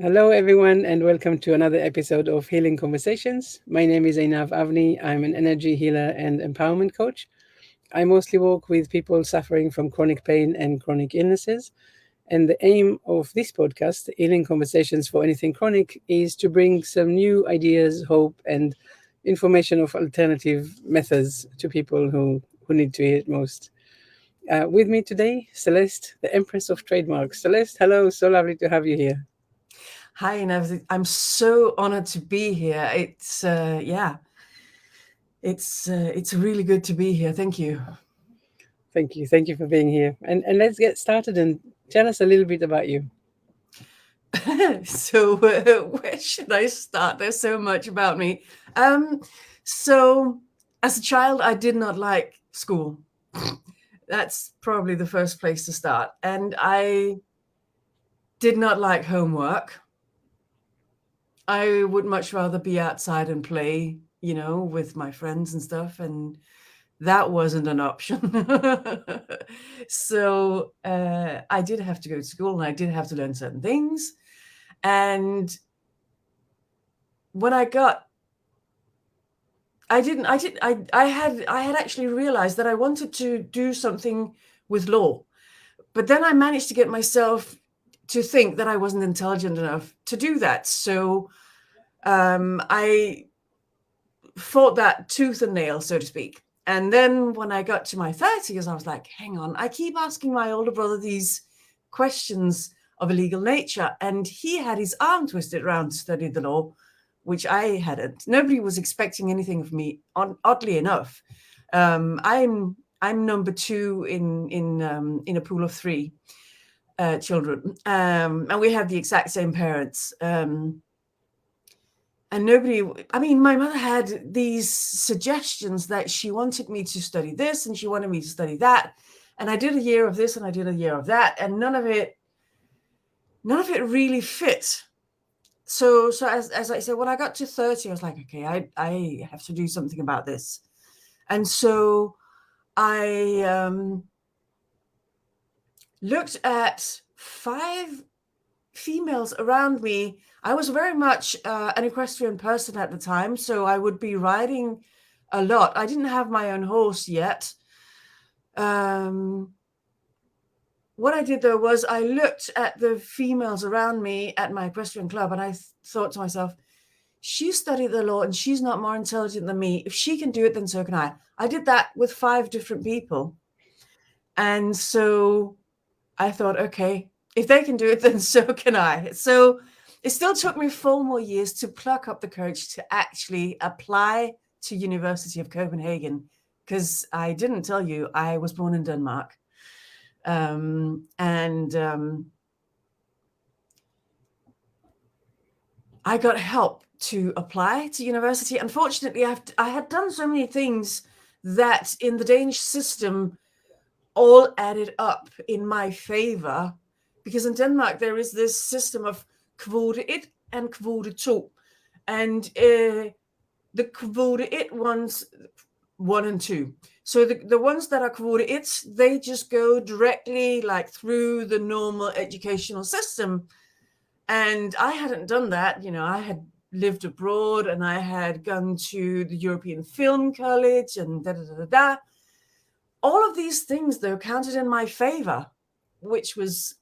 Hello, everyone, and welcome to another episode of Healing Conversations. My name is Einav Avni. I'm an energy healer and empowerment coach. I mostly work with people suffering from chronic pain and chronic illnesses. And the aim of this podcast, Healing Conversations for Anything Chronic, is to bring some new ideas, hope, and information of alternative methods to people who need to hear it most. With me today, Celeste, the Empress of Trade Marks. Celeste, hello, so lovely to have you here. Hi, and I'm so honored to be here. It's really good to be here. Thank you. Thank you for being here. And let's get started and tell us a little bit about you. So where should I start? There's so much about me. So as a child, I did not like school. That's probably the first place to start, and I did not like homework. I would much rather be outside and play, with my friends and stuff. And that wasn't an option. So I did have to go to school and I did have to learn certain things. And when I had actually realized that I wanted to do something with law. But then I managed to get myself to think that I wasn't intelligent enough to do that. So I fought that tooth and nail, so to speak. And then when I got to my 30s, I was like, hang on, I keep asking my older brother these questions of a legal nature. And he had his arm twisted around to study the law, which I hadn't. Nobody was expecting anything of me, oddly enough. I'm number two in a pool of three children. And we have the exact same parents. And my mother had these suggestions that she wanted me to study this and she wanted me to study that. And I did a year of this and I did a year of that. And none of it really fit. So as I said, when I got to 30, I was like, okay, I have to do something about this. And so I looked at 5 females around me. I was very much an equestrian person at the time, so I would be riding a lot. I didn't have my own horse yet. What I did though was I looked at the females around me at my equestrian club, and I thought to myself, she studied the law and she's not more intelligent than me. If she can do it, then so can I. I did that with 5 different people. And so I thought, okay, if they can do it, then so can I. So it still took me 4 more years to pluck up the courage to actually apply to University of Copenhagen, because I didn't tell you I was born in Denmark. I got help to apply to university. Unfortunately, I had done so many things that in the Danish system all added up in my favor, because in Denmark there is this system of kvote 1 and kvote 2, and the kvote 1 ones 1 and 2. So the ones that are kvote 1, they just go directly like through the normal educational system. And I hadn't done that. I had lived abroad and I had gone to the European Film College and da da da da da. All of these things, though, counted in my favor, which was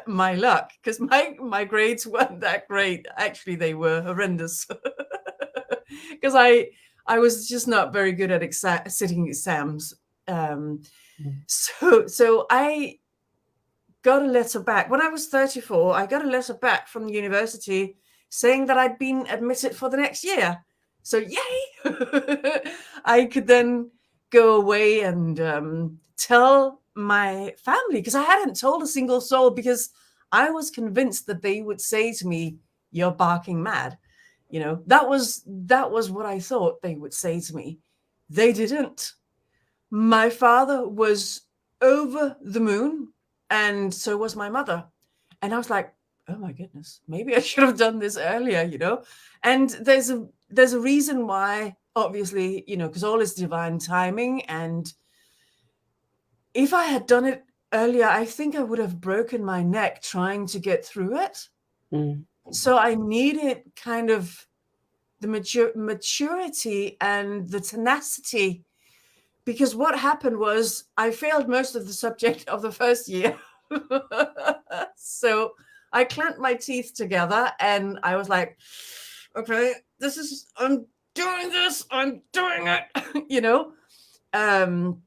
my luck, because my grades weren't that great. Actually, they were horrendous, because I was just not very good at sitting exams. So I got a letter back when I was 34. I got a letter back from the university saying that I'd been admitted for the next year. So yay! I could then go away and tell my family, because I hadn't told a single soul, because I was convinced that they would say to me, "You're barking mad." That was what I thought they would say to me. They didn't. My father was over the moon, and so was my mother. And I was like, oh my goodness, maybe I should have done this earlier. And there's a reason why, obviously, because all is divine timing. And if I had done it earlier, I think I would have broken my neck trying to get through it. So I needed kind of the maturity and the tenacity, because what happened was I failed most of the subject of the first year. So I clamped my teeth together and I was like, okay, I'm doing this, I'm doing it, you know? And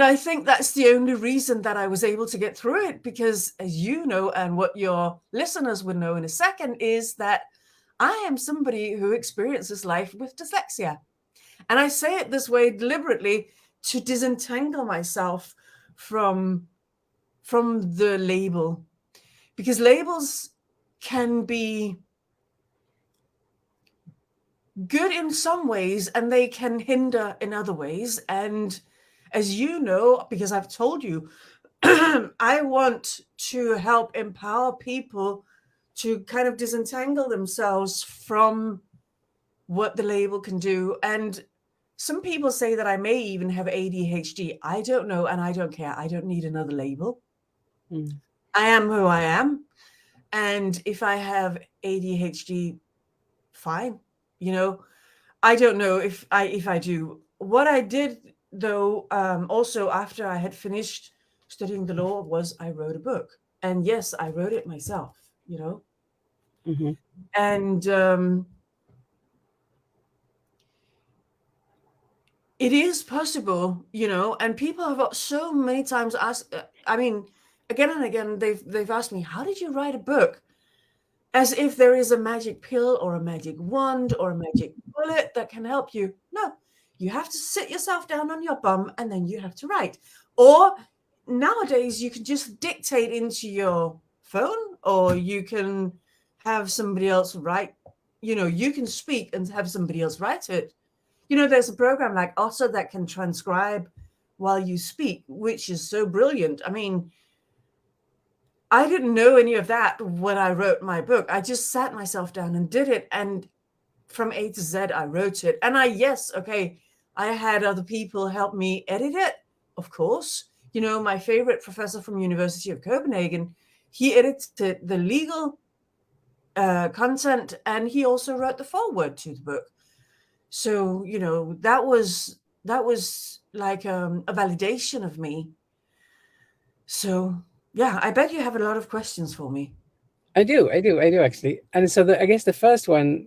I think that's the only reason that I was able to get through it, because as you know, and what your listeners would know in a second, is that I am somebody who experiences life with dyslexia. And I say it this way deliberately to disentangle myself from the label, because labels can be good in some ways and they can hinder in other ways. And as you know, because I've told you, I want to help empower people to kind of disentangle themselves from what the label can do. And some people say that I may even have ADHD. I don't know, and I don't care. I don't need another label. Mm. I am who I am. And if I have ADHD, fine. You know, I don't know if I do. What I did though, also after I had finished studying the law, was I wrote a book. And yes, I wrote it myself, you know. Mm-hmm. And it is possible, you know, and people have so many times asked, I mean, again and again, they've asked me, how did you write a book? As if there is a magic pill or a magic wand or a magic bullet that can help you. No, you have to sit yourself down on your bum and then you have to write. Or nowadays, you can just dictate into your phone, or you can have somebody else write. You know, you can speak and have somebody else write it. You know, there's a program like Otter that can transcribe while you speak, which is so brilliant. I mean, I didn't know any of that when I wrote my book. I just sat myself down and did it. And from A to Z, I wrote it. And I had other people help me edit it, of course. You know, my favorite professor from University of Copenhagen, he edited the legal content, and he also wrote the foreword to the book. So, you know, that was like a validation of me. So, yeah, I bet you have a lot of questions for me. I do actually. And so I guess the first one,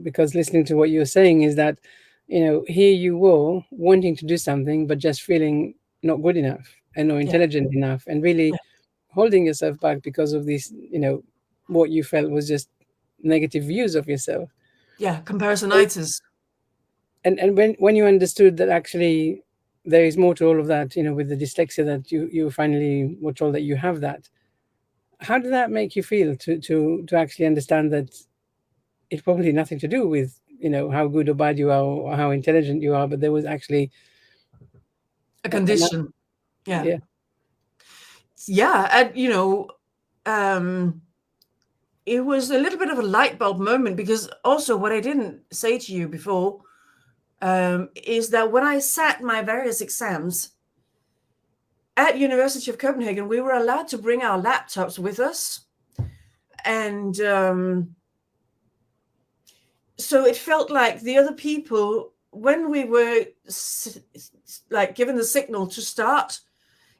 because listening to what you're saying, is that, here you were wanting to do something, but just feeling not good enough and not Yeah, intelligent enough, and really yeah, holding yourself back because of this, what you felt was just negative views of yourself. yeah. So, Comparisonitis. and when you understood that actually there is more to all of that, with the dyslexia, that you finally were told that you have that, how did that make you feel to actually understand that it's probably nothing to do with how good or bad you are or how intelligent you are, but there was actually A another. condition. Yeah, Yeah. yeah. And um, it was a little bit of a light bulb moment, because also what I didn't say to you before is that when I sat my various exams at University of Copenhagen, we were allowed to bring our laptops with us, and so it felt like the other people, when we were like given the signal to start,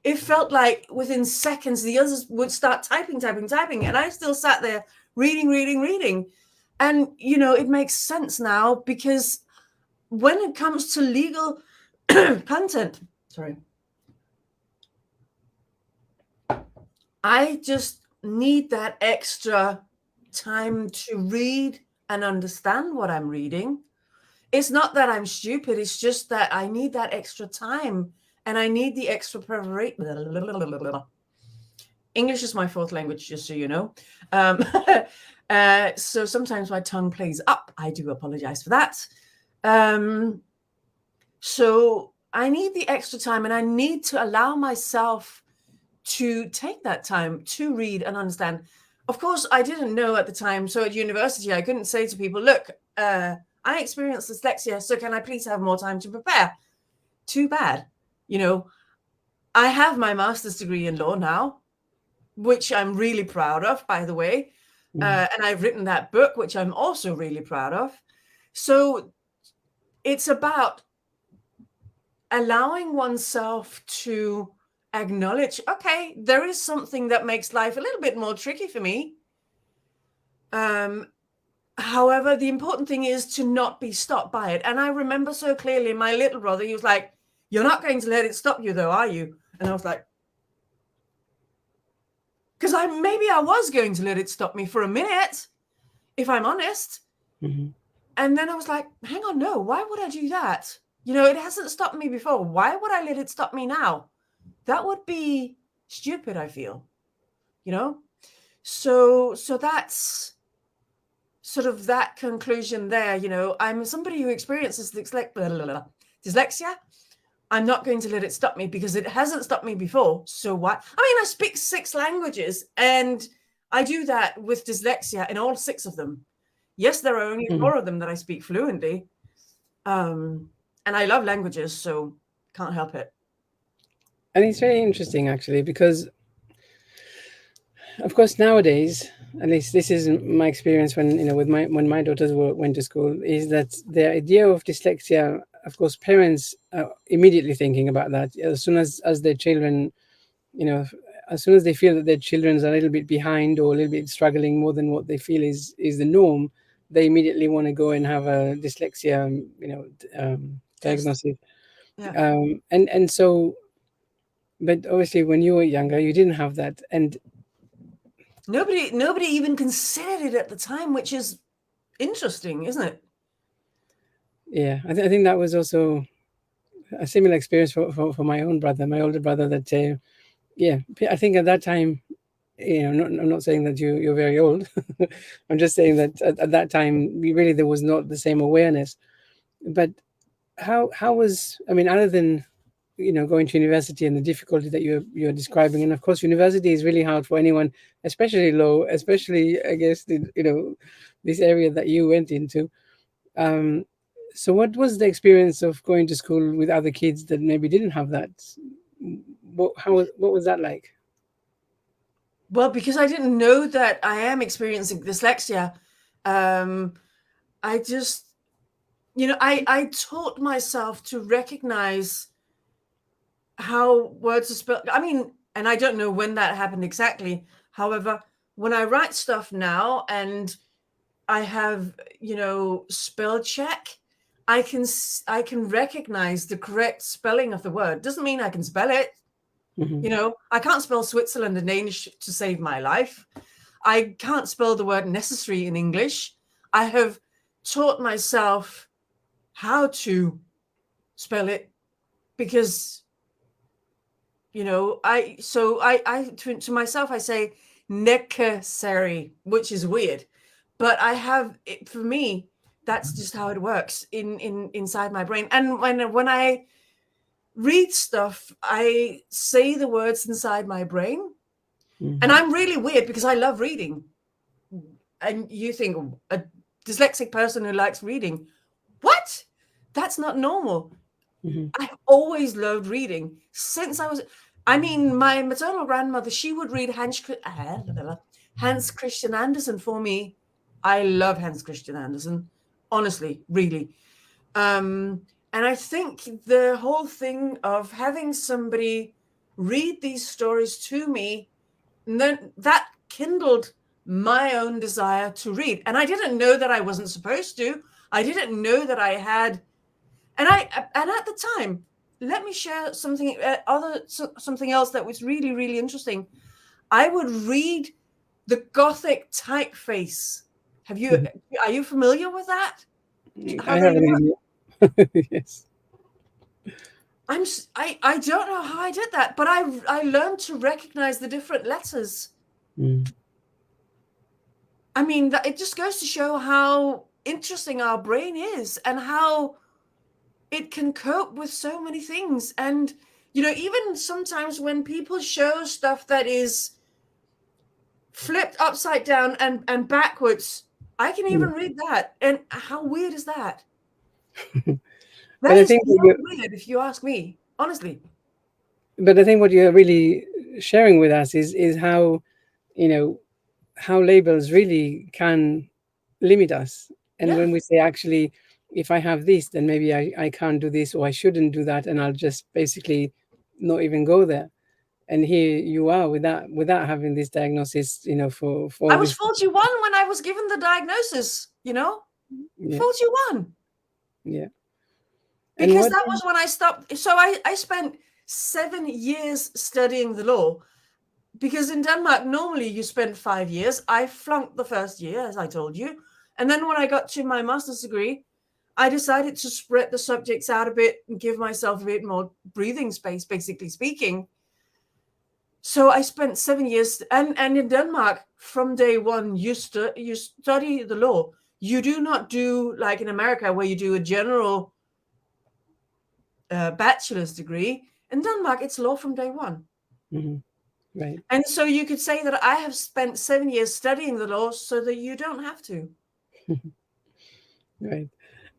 it felt like within seconds the others would start typing, and I still sat there reading. And it makes sense now, because when it comes to legal content, sorry, I just need that extra time to read and understand what I'm reading. It's not that I'm stupid, it's just that I need that extra time, and I need the extra preparation. English is my fourth language, just so you know. Um, so sometimes my tongue plays up. I do apologize for that. So I need the extra time, and I need to allow myself to take that time to read and understand. Of course, I didn't know at the time. So at university, I couldn't say to people, look, I experienced dyslexia, so can I please have more time to prepare? Too bad. I have my master's degree in law now, which I'm really proud of, by the way. And I've written that book, which I'm also really proud of. So it's about allowing oneself to acknowledge, okay, there is something that makes life a little bit more tricky for me. However, the important thing is to not be stopped by it. And I remember so clearly my little brother, he was like, "You're not going to let it stop you though, are you?" And I was like, because maybe I was going to let it stop me for a minute, if I'm honest. And then I was like, hang on, no, why would I do that? It hasn't stopped me before. Why would I let it stop me now? That would be stupid, I feel, So that's sort of that conclusion there. I'm somebody who experiences dyslexia. I'm not going to let it stop me because it hasn't stopped me before. So what? I mean, I speak 6 languages and I do that with dyslexia in all 6 of them. Yes, there are only 4 of them that I speak fluently. And I love languages, so can't help it. And it's very interesting, actually, because, of course, nowadays, at least this is my experience when when my daughters went to school, is that the idea of dyslexia, of course, parents are immediately thinking about that as soon as their children, as soon as they feel that their children's a little bit behind or a little bit struggling more than what they feel is the norm, they immediately want to go and have a dyslexia, diagnosis. Yeah. And so, but obviously, when you were younger, you didn't have that, and nobody even considered it at the time, which is interesting, isn't it? Yeah, I think that was also a similar experience for my own brother, my older brother. That yeah, I think at that time, I'm not saying that you're very old. I'm just saying that at that time, there was not the same awareness. But how was, I mean, other than going to university and the difficulty that you're describing, and of course university is really hard for anyone, especially low, especially I guess this area that you went into. um so what was the experience of going to school with other kids that maybe didn't have that? What was that like? Well, because I didn't know that I am experiencing dyslexia, I just, I taught myself to recognize how words are spelled. I mean, and I don't know when that happened exactly. However, when I write stuff now and I have, spell check, I can recognize the correct spelling of the word. Doesn't mean I can spell it. I can't spell Switzerland in Danish to save my life. I can't spell the word necessary in English. I have taught myself how to spell it because, to myself, I say necessary, which is weird, but I have it, for me, that's just how it works inside my brain. And when I read stuff, I say the words inside my brain. And I'm really weird because I love reading. And you think a dyslexic person who likes reading, what? That's not normal. I've always loved reading since my maternal grandmother, she would read Hans Christian Andersen for me. I love Hans Christian Andersen, honestly, really. And I think the whole thing of having somebody read these stories to me, and then that kindled my own desire to read. And I didn't know that I wasn't supposed to. I didn't know that I had. And at the time, let me share something else that was really, really interesting. I would read the Gothic typeface. Are you familiar with that? How I they have an work? idea. Yes. I don't know how I did that, but I learned to recognize the different letters. I mean, it just goes to show how interesting our brain is and how it can cope with so many things. And, even sometimes when people show stuff that is flipped upside down and backwards, I can even read that. And how weird is that? But That I is think beyond weird, if you ask me, honestly. but I think what you're really sharing with us is how, you know how labels really can limit us. And Yeah. when we say, actually, if I have this, then maybe I can't do this, or I shouldn't do that, and I'll just basically not even go there. And here you are without having this diagnosis, for I all was this. 41 when I was given the diagnosis, Yeah, 41. yeah. And Because what? that was when I stopped. So I spent 7 years studying the law. Because in Denmark, normally you spend 5 years. I flunked the first year, as I told you. And then when I got to my master's degree, I decided to spread the subjects out a bit and give myself a bit more breathing space, basically speaking. So I spent 7 years, and in Denmark, from day one, you study the law. You do not do like in America, where you do a general bachelor's degree. In Denmark, it's law from day one. Mm-hmm. Right. And so you could say that I have spent 7 years studying the law so that you don't have to. Right.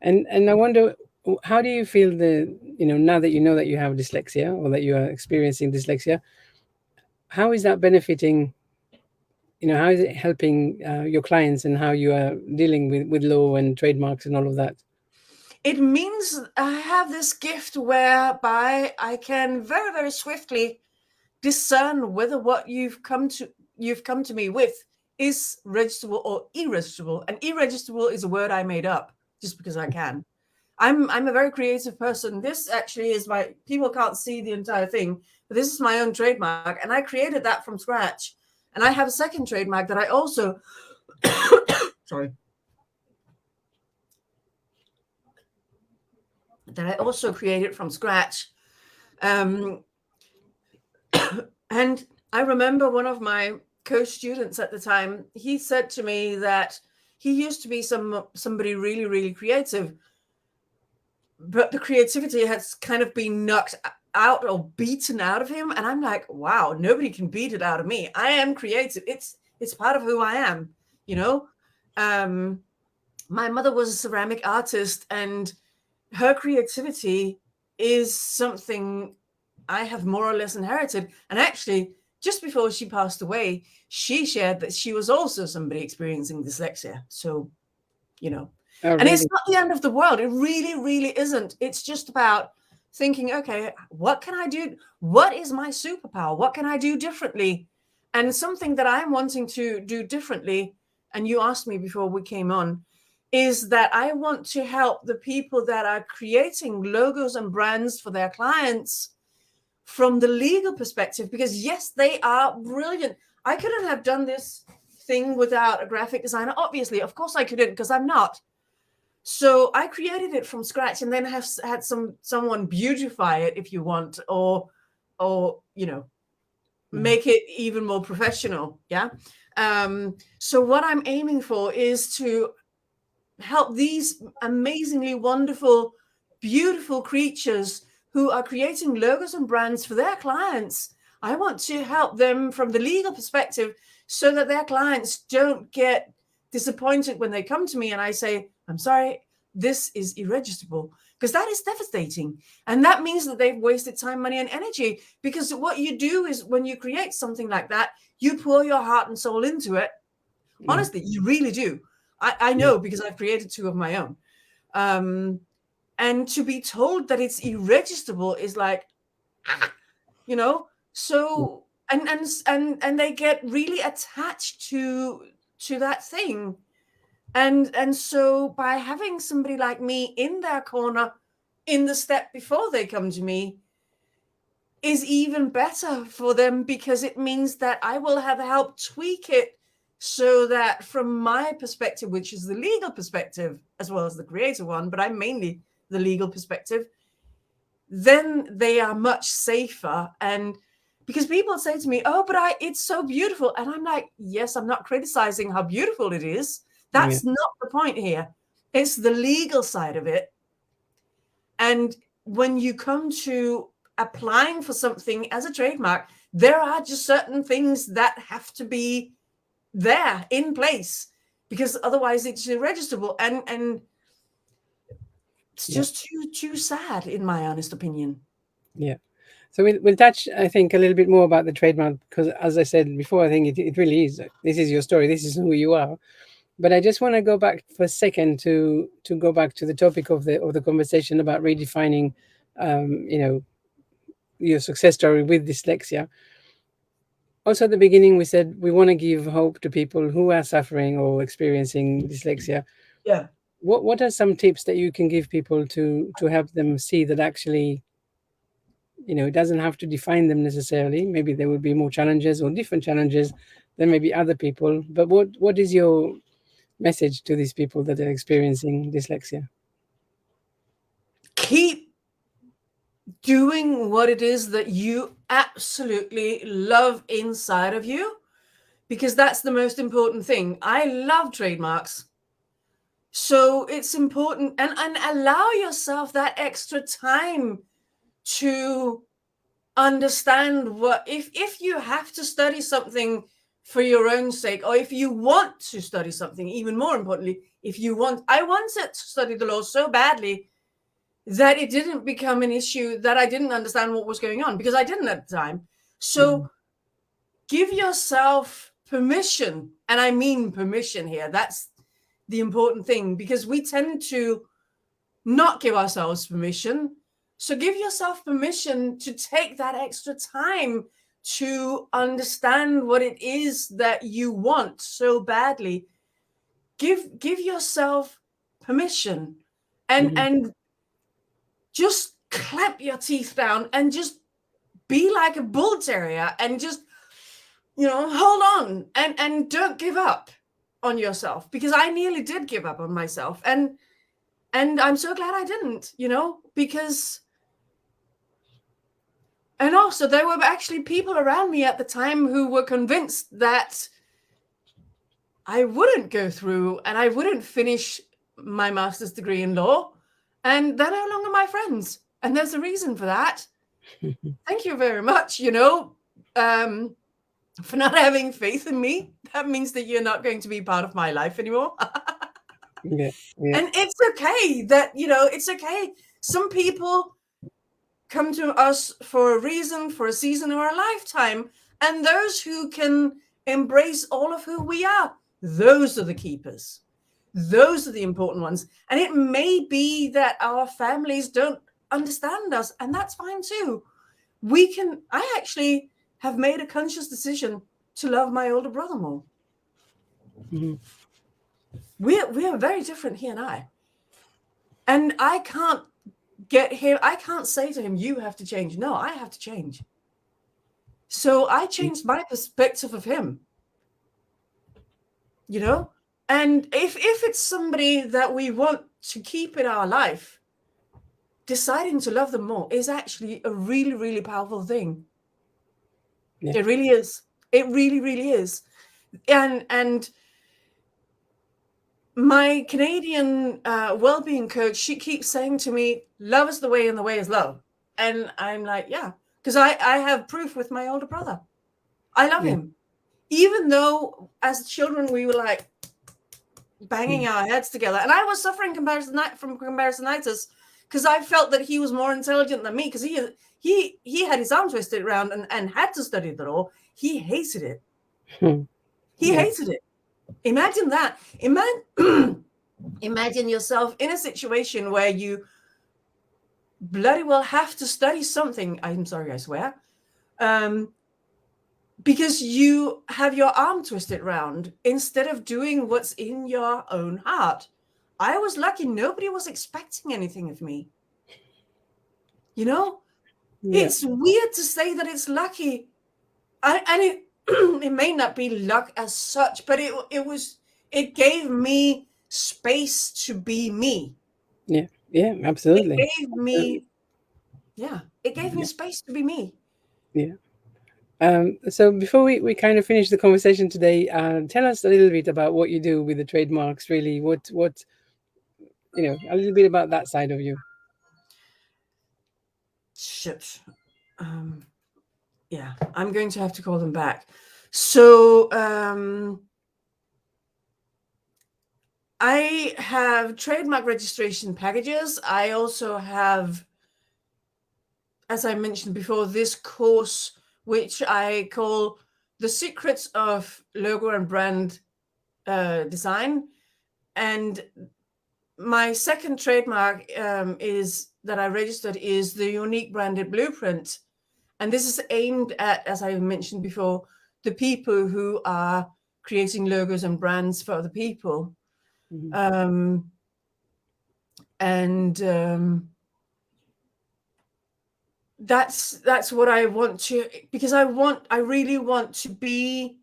And I wonder, how do you feel now that you know that you have dyslexia, or that you are experiencing dyslexia, how is that benefiting, how is it helping your clients, and how you are dealing with law and trademarks and all of that? It means I have this gift whereby I can very, very swiftly discern whether what you've come to me with is registrable or irregistrable. And irregistrable is a word I made up just because I can. I'm a very creative person. This actually is people can't see the entire thing, but this is my own trademark, and I created that from scratch. And I have a second trademark that I also sorry, that I also created from scratch. Um, and I remember one of my co-students at the time, he said to me that he used to be somebody really, really creative, but the creativity has kind of been knocked out or beaten out of him. And I'm like, wow, nobody can beat it out of me. I am creative. It's part of who I am, you know? My mother was a ceramic artist, and her creativity is something I have more or less inherited. And actually, just before she passed away, she shared that she was also somebody experiencing dyslexia. So, Oh, and it's really? not the end of the world. It really, really isn't. It's just about thinking, okay, what can I do? What is my superpower? What can I do differently? And something that I'm wanting to do differently, and you asked me before we came on, is that I want to help the people that are creating logos and brands for their clients from the legal perspective, because yes, they are brilliant. I couldn't have done this thing without a graphic designer. Obviously, of course I couldn't, because I'm not. So I created it from scratch, and then have had someone beautify it, if you want, or make it even more professional. Yeah. So what I'm aiming for is to help these amazingly wonderful, beautiful creatures who are creating logos and brands for their clients. I want to help them from the legal perspective so that their clients don't get disappointed when they come to me and I say, I'm sorry, this is irregistrable, because that is devastating. And that means that they've wasted time, money, and energy, because what you do is when you create something like that, you pour your heart and soul into it. Yeah. Honestly, you really do. I Yeah. know, because I've created two of my own. And to be told that it's irregistrable is like, so and they get really attached to that thing. And so by having somebody like me in their corner in the step before they come to me is even better for them, because it means that I will have helped tweak it so that from my perspective, which is the legal perspective as well as the creative one, but I'm mainly the legal perspective, then they are much safer. And because people say to me, oh, but it's so beautiful. And I'm like, yes, I'm not criticizing how beautiful it is. Yeah. That's not the point here. It's the legal side of it. And when you come to applying for something as a trademark, there are just certain things that have to be there in place, because otherwise it's irregistrable. And it's Yeah. just too sad, in my honest opinion. Yeah. So we'll touch, I think, a little bit more about the trademark because, as I said before, I think it really is. This is your story. This is who you are. But I just want to go back for a second to go back to the topic of the conversation about redefining, you know, your success story with dyslexia. Also, at the beginning, we said we want to give hope to people who are suffering or experiencing dyslexia. Yeah. What are some tips that you can give people to help them see that actually, you know, it doesn't have to define them necessarily. Maybe there will be more challenges or different challenges than maybe other people. But what is your message to these people that are experiencing dyslexia? Keep doing what it is that you absolutely love inside of you, because that's the most important thing. I love trademarks. So it's important, and allow yourself that extra time to understand what, if you have to study something for your own sake, or if you want to study something, even more importantly, if you want, I wanted to study the law so badly that it didn't become an issue that I didn't understand what was going on, because I didn't at the time. Mhm. So give yourself permission, and I mean permission here. That's the important thing, because we tend to not give ourselves permission. So give yourself permission to take that extra time to understand what it is that you want so badly. Give yourself permission, and Mhm. and just clap your teeth down and just be like a bull terrier, and just, hold on, and don't give up on yourself, because I nearly did give up on myself, and I'm so glad I didn't, because, and also there were actually people around me at the time who were convinced that I wouldn't go through and I wouldn't finish my master's degree in law, and they're no longer my friends, and there's a reason for that. Thank you very much, um, for not having faith in me. That means that you're not going to be part of my life anymore. Yeah, yeah, And it's okay that, it's okay. Some people come to us for a reason, for a season, or a lifetime. And those who can embrace all of who we are, those are the keepers. Those are the important ones. And it may be that our families don't understand us, and that's fine too. I actually have made a conscious decision to love my older brother more. mhm, We're very different, he and I. And I can't I can't say to him, you have to change. No, I have to change. So I changed my perspective of him, you know? And if it's somebody that we want to keep in our life, deciding to love them more is actually a really, really powerful thing. yeah, It really is. It really, really is. And my Canadian well-being coach, she keeps saying to me, love is the way and the way is love. And I'm like, yeah, because I have proof with my older brother. I love yeah, him. Even though as children we were like banging mm, our heads together, and I was suffering from comparisonitis, because I felt that he was more intelligent than me, because he had his arm twisted around and had to study the law. He hated it. mm, He yeah, hated it. Imagine that. Imagine yourself in a situation where you bloody well have to study something. I'm sorry, I swear. Because you have your arm twisted round instead of doing what's in your own heart. I was lucky. Nobody was expecting anything of me. You know, yeah, it's weird to say that it's lucky. And it, it may not be luck as such, but it gave me space to be me. yeah, yeah, It absolutely, gave absolutely, me, yeah, it gave me yeah, space to be me. yeah. So before we kind of finish the conversation today, tell us a little bit about what you do with the trademarks. Really, what you know, a little bit about that side of you. Shit. Um, yeah, I'm going to have to call them back. So I have trademark registration packages. I also have as I mentioned before, this course, which I call The Secrets of Logo and Brand Design. And my second trademark is that I registered is the Unique Branded Blueprint. And this is aimed at, as I mentioned before, the people who are creating logos and brands for other people. Mm-hmm. That's what I want to, because I really want to be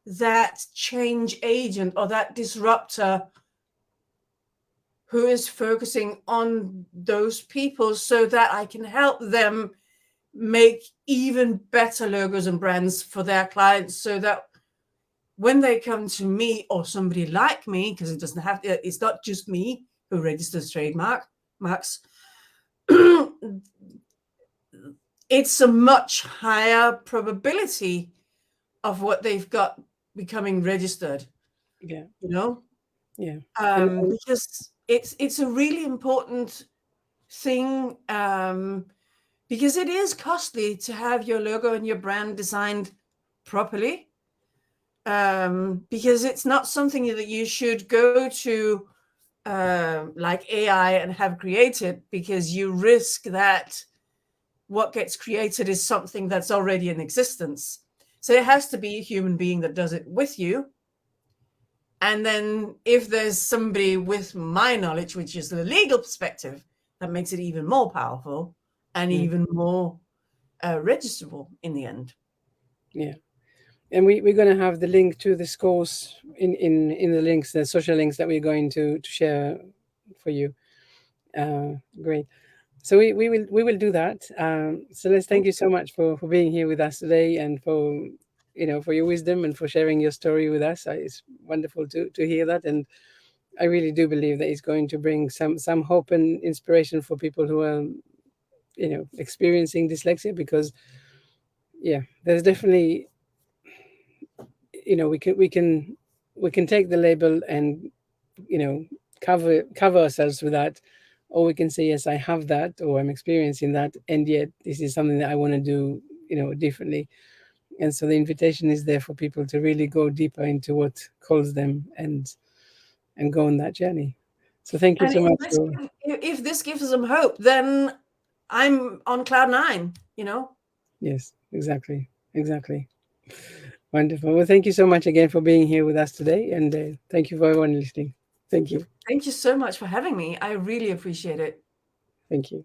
that change agent or that disruptor who is focusing on those people so that I can help them make even better logos and brands for their clients, so that when they come to me or somebody like me, because it's not just me who registers trademarks, it's a much higher probability of what they've got becoming registered. Yeah. You know? Yeah. Because it's a really important thing, because it is costly to have your logo and your brand designed properly, because it's not something that you should go to like AI and have created, because you risk that what gets created is something that's already in existence. So it has to be a human being that does it with you. And then if there's somebody with my knowledge, which is the legal perspective, that makes it even more powerful and even more registerable in the end. Yeah. And we're going to have the link to this course in the links, the social links that we're going to share for you. Great. So we will do that. Celeste, thank you so much for being here with us today, and for for your wisdom and for sharing your story with us. It's wonderful to hear that, and I really do believe that it's going to bring some hope and inspiration for people who are experiencing dyslexia, because there's definitely we can take the label and cover ourselves with that, or we can say, yes, I have that, or I'm experiencing that, and yet this is something that I want to do differently. And so the invitation is there for people to really go deeper into what calls them, and go on that journey. So thank you And so much for. if this gives them hope, then I'm on cloud nine, Yes, exactly. Wonderful. Well, thank you so much again for being here with us today, and thank you for everyone listening. Thank you. Thank you so much for having me. I really appreciate it. Thank you.